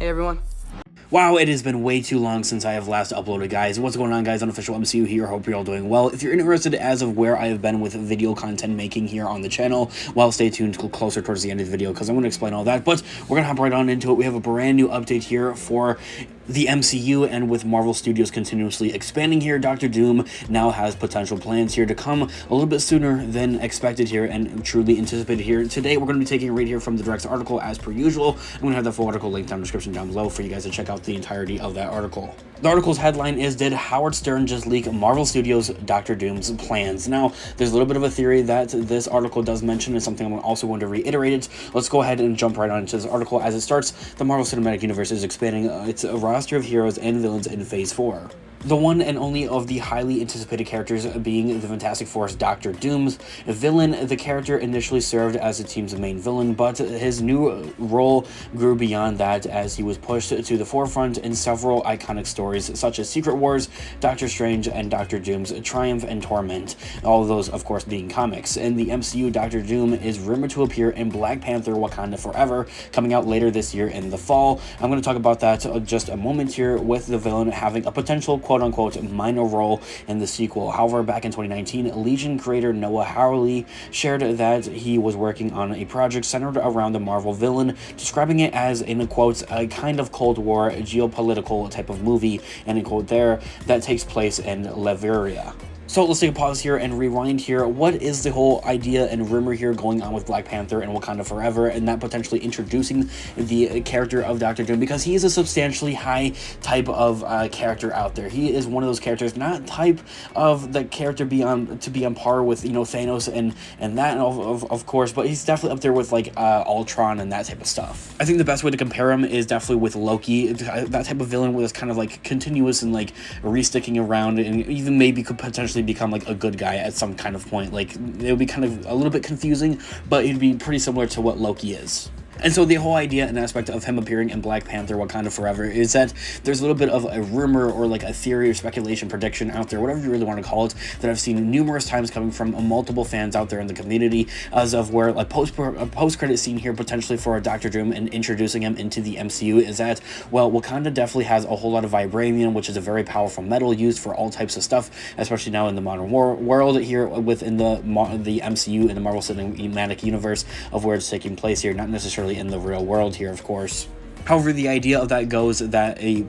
Hey everyone. Wow, it has been way too long since I have last uploaded, guys. What's going on, guys? Unofficial MCU here. Hope you're all doing well. If you're interested as of where I have been with video content making here on the channel, well, stay tuned closer towards the end of the video because I'm going to explain all that. But we're going to hop right on into it. We have a brand new update here for the MCU, and with Marvel Studios continuously expanding here, Doctor Doom now has potential plans here to come a little bit sooner than expected here and truly anticipated here. Today, we're going to be taking it right here from the direct article as per usual. I'm going to have the full article linked down in the description down below for you guys to check out the entirety of that article. The article's headline is, did Howard Stern just leak Marvel Studios' Doctor Doom's plans? Now, there's a little bit of a theory that this article does mention, and something I'm also going to reiterate it. Let's go ahead and jump right on into this article. As it starts, the Marvel Cinematic Universe is expanding its roster of heroes and villains in Phase 4. The one and only of the highly anticipated characters being the Fantastic Four's Doctor Doom's villain. The character initially served as the team's main villain, but his new role grew beyond that as he was pushed to the forefront in several iconic stories such as Secret Wars, Doctor Strange, and Doctor Doom's Triumph and Torment. All of those, of course, being comics. In the MCU, Doctor Doom is rumored to appear in Black Panther: Wakanda Forever, coming out later this year in the fall. I'm going to talk about that just a moment here, with the villain having a potential quote-unquote minor role in the sequel. However, back in 2019, Legion creator Noah Hawley shared that he was working on a project centered around the Marvel villain, describing it as, in quotes, a kind of Cold War geopolitical type of movie, and in quote there, that takes place in Latveria. So let's take a pause here and rewind here. What is the whole idea and rumor here going on with Black Panther and Wakanda Forever, and that potentially introducing the character of Doctor Doom? Because he is a substantially high type of character out there. He is one of those characters, not type of the character to be on par with, you know, Thanos and that of course, but he's definitely up there with like Ultron and that type of stuff. I think the best way to compare him is definitely with Loki, that type of villain where it's kind of like continuous and like re-sticking around, and even maybe could potentially become like a good guy at some kind of point. Like, it would be kind of a little bit confusing, but it'd be pretty similar to what Loki is. And so the whole idea and aspect of him appearing in Black Panther: Wakanda Forever is that there's a little bit of a rumor or like a theory or speculation, prediction out there, whatever you really want to call it, that I've seen numerous times coming from multiple fans out there in the community, as of where a post-credit scene here potentially for Doctor Doom and introducing him into the MCU is that, well, Wakanda definitely has a whole lot of vibranium, which is a very powerful metal used for all types of stuff, especially now in the modern world here within the MCU and the Marvel Cinematic Universe of where it's taking place here, not necessarily in the real world here, of course. However, the idea of that goes that a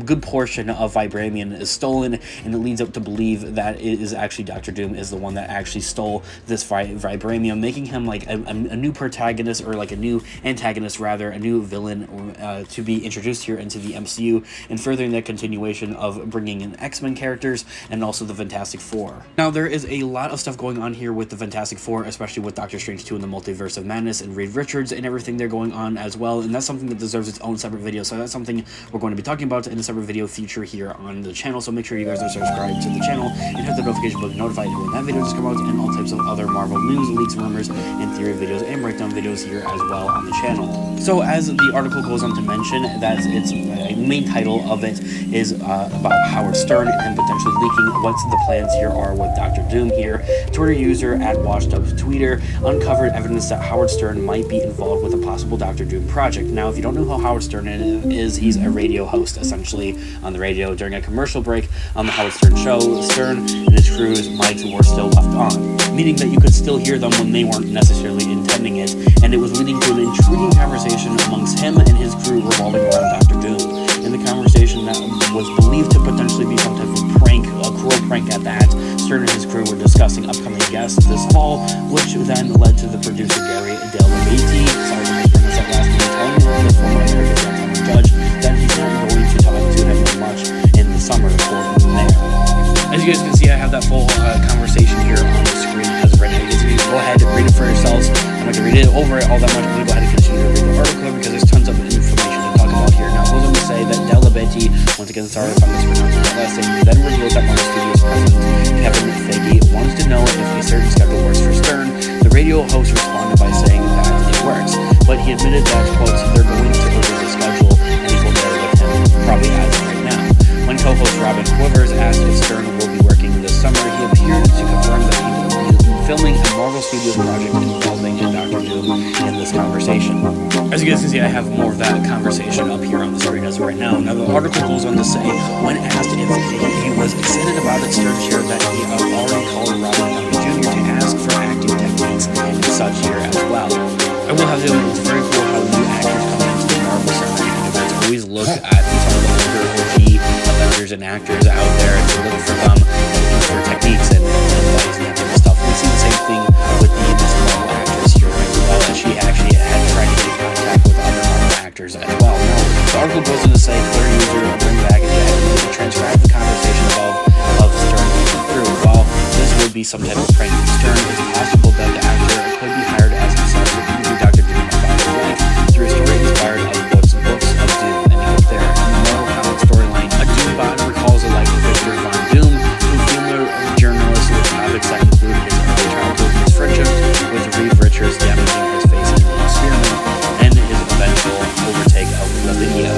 good portion of vibranium is stolen, and it leads up to believe that it is actually Doctor Doom is the one that actually stole this vibranium, making him like a new protagonist, or like a new antagonist rather, a new villain to be introduced here into the MCU, and furthering that continuation of bringing in X-Men characters and also the Fantastic Four. Now, there is a lot of stuff going on here with the Fantastic Four, especially with Doctor Strange 2 and the Multiverse of Madness and Reed Richards and everything they're going on as well, and that's something that deserves its own separate video. So that's something we're going to be talking about in a separate video feature here on the channel. So make sure you guys are subscribed to the channel and hit the notification bell to be notified when that video does come out, and all types of other Marvel news, leaks, rumors, and theory videos and breakdown videos here as well on the channel. So as the article goes on to mention, that its main title of it is about Howard Stern and potentially leaking what the plans here are with Doctor Doom here. Twitter user @WaskedUpTweeter uncovered evidence that Howard Stern might be involved with a possible Doctor Doom project. Now, if you don't know who Howard Stern is, he's a radio host essentially on the radio. During a commercial break on the Howard Stern show, Stern and his crew's mics were still left on, meaning that you could still hear them when they weren't necessarily intending it, and it was leading to an intriguing conversation amongst him and his crew revolving around Doctor Doom. In the conversation that was believed to potentially be some type of prank, a cruel prank at that, Stern and his crew were discussing upcoming guests this fall, which then led to the producer Gary Delabate, sorry to mispronounce that last name, telling the former American Daytime judge that he's not going to talk to him much in the summer for him there. As you guys can see, I have that full conversation here on the screen as of right now. You guys can go ahead and read it for yourselves. I'm not going to read it over it all that much. I'm going to go ahead and continue to read the article because there's tons of information to talk about here. Now, I was going to say that Delabate, once again, sorry if I'm mispronouncing that last name, then revealed that Marvel Studios president Kevin Feige wants to know if a certain schedule works for Stern. The radio host responded by saying that it works, but he admitted that, quote, they're going to review the schedule and he will bear with him, probably as of right now. When co-host Robin Quivers asked if Stern will be working this summer, he appeared to confirm that he will be filming a Marvel Studios project involving Dr. Doom in this conversation. As you guys can see, I have more of that conversation up here on the screen as of right now. Now, the article goes on to say, when asked if he was excited about it, Stern shared that he already called Robert Downey Jr. to ask for acting techniques and such here as well. I will have to admit, it's very cool how new actors come into the Marvel cinematic universe. Always look at some of the older OG Avengers and actors out there to look for them and for techniques and advice and that type of stuff. We see the same thing with the Miss Marvel actress here as well, as she actually had tried to get in contact with other Marvel actors as well. Now, the article goes on to say, Twitter user bring back a jet to transcribe the conversation of Stern through. While this would be some type of prank from Stern, it's possible that the actor could be hired as himself to interview Dr. Doom about his life through a story inspired of books of Doom. And out there in the Marvel comic storyline, a Doom bot recalls the life of Victor Von Doom, who humor journalists with topics that include his early childhood, his friendships with Reed Richards damaging his face in an experiment, and his eventual overtake of Lavinia.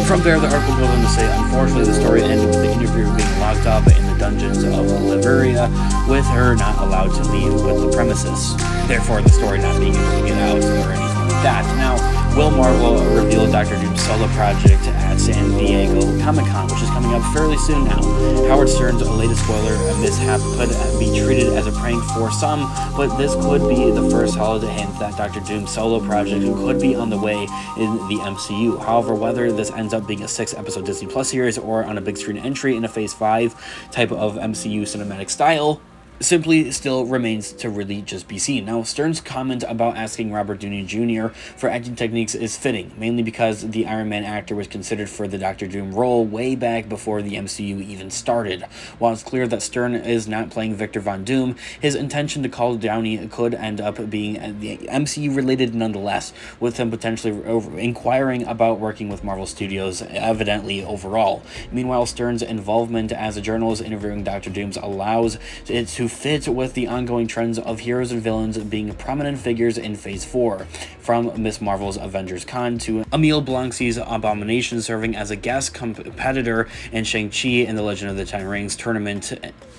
From there, the article goes on to say, unfortunately, the story ended with the interviewer being locked up in the dungeons of Latveria, with her not allowed to leave with the premises. Therefore, the story not being able to get out or anything like that. Now, will Marvel reveal Dr. Doom's solo project at San Diego Comic-Con, which is coming up fairly soon now? Howard Stern's latest spoiler mishap could be treated as a prank for some, but this could be the first solid hint that Dr. Doom's solo project could be on the way in the MCU. However, whether this ends up being a 6-episode Disney Plus series or on a big screen entry in a Phase 5 type of MCU cinematic style simply still remains to really just be seen. Now, Stern's comment about asking Robert Downey Jr. for acting techniques is fitting, mainly because the Iron Man actor was considered for the Dr. Doom role way back before the MCU even started. While it's clear that Stern is not playing Victor Von Doom, his intention to call Downey could end up being MCU related nonetheless, with him potentially inquiring about working with Marvel Studios evidently overall. Meanwhile, Stern's involvement as a journalist interviewing Dr. Doom allows it to fit with the ongoing trends of heroes and villains being prominent figures in Phase 4, from Miss Marvel's Avengers Con to Emile Blancy's Abomination serving as a guest competitor in Shang-Chi and the Legend of the Ten Rings tournament.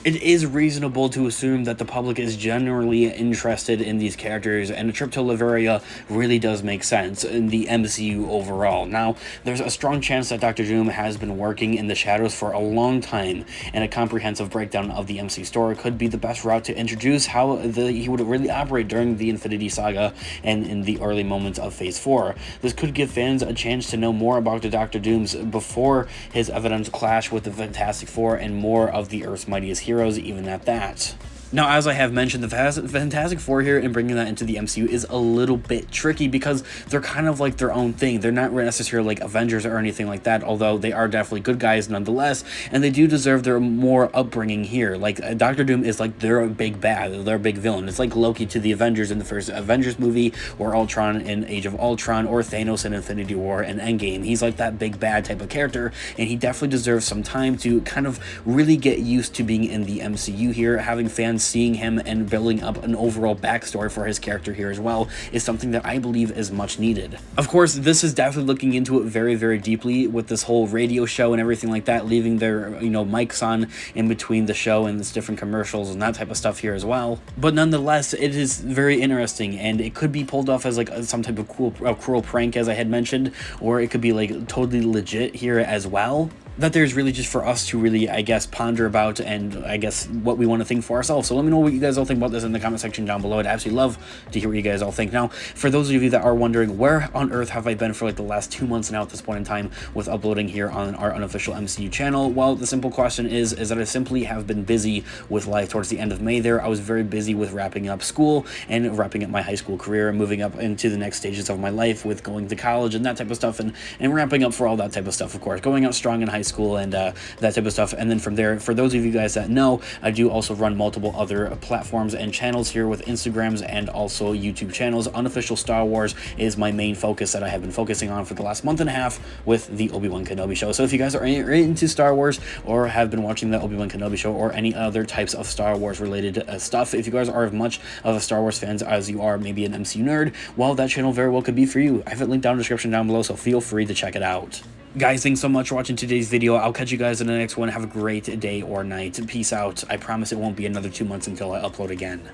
It is reasonable to assume that the public is generally interested in these characters, and a trip to Latveria really does make sense in the MCU overall. Now, there's a strong chance that Dr. Doom has been working in the shadows for a long time, and a comprehensive breakdown of the MCU story could be the best route to introduce how he would really operate during the Infinity Saga and in the early moments of Phase 4. This could give fans a chance to know more about the Dr. Dooms before his evident clash with the Fantastic Four and more of the Earth's mightiest heroes, even at that. Now, as I have mentioned, the Fantastic Four here and bringing that into the MCU is a little bit tricky because they're kind of like their own thing. They're not necessarily like Avengers or anything like that, although they are definitely good guys nonetheless, and they do deserve their more upbringing here. Like, Dr. Doom is like their big bad, their big villain. It's like Loki to the Avengers in the first Avengers movie, or Ultron in Age of Ultron, or Thanos in Infinity War and Endgame. He's like that big bad type of character, and he definitely deserves some time to kind of really get used to being in the MCU here. Having fans seeing him and building up an overall backstory for his character here as well is something that I believe is much needed. Of course, this is definitely looking into it very, very deeply with this whole radio show and everything like that, leaving their, mics on in between the show and this different commercials and that type of stuff here as well. But nonetheless, it is very interesting, and it could be pulled off as like some type of cruel prank, as I had mentioned, or it could be like totally legit here as well. That there's really just for us to really, I guess, ponder about, and I guess what we want to think for ourselves. So let me know what you guys all think about this in the comment section down below. I'd absolutely love to hear what you guys all think. Now, for those of you that are wondering, where on earth have I been for like the last 2 months now at this point in time with uploading here on our Unofficial MCU channel? Well, the simple question is that I simply have been busy with life. Towards the end of May there, I was very busy with wrapping up school and wrapping up my high school career and moving up into the next stages of my life with going to college and that type of stuff, and ramping up for all that type of stuff, of course, going out strong in high school and that type of stuff. And then from there, for those of you guys that know, I do also run multiple other platforms and channels here with Instagrams and also YouTube channels. Unofficial Star Wars is my main focus that I have been focusing on for the last month and a half with the Obi-Wan Kenobi show. So if you guys are into Star Wars or have been watching the Obi-Wan Kenobi show or any other types of Star Wars related stuff, if you guys are as much of a Star Wars fans as you are maybe an MCU nerd, well, that channel very well could be for you. I have it linked down in the description down below, so feel free to check it out. Guys, thanks so much for watching today's video. I'll catch you guys in the next one. Have a great day or night. Peace out. I promise it won't be another 2 months until I upload again.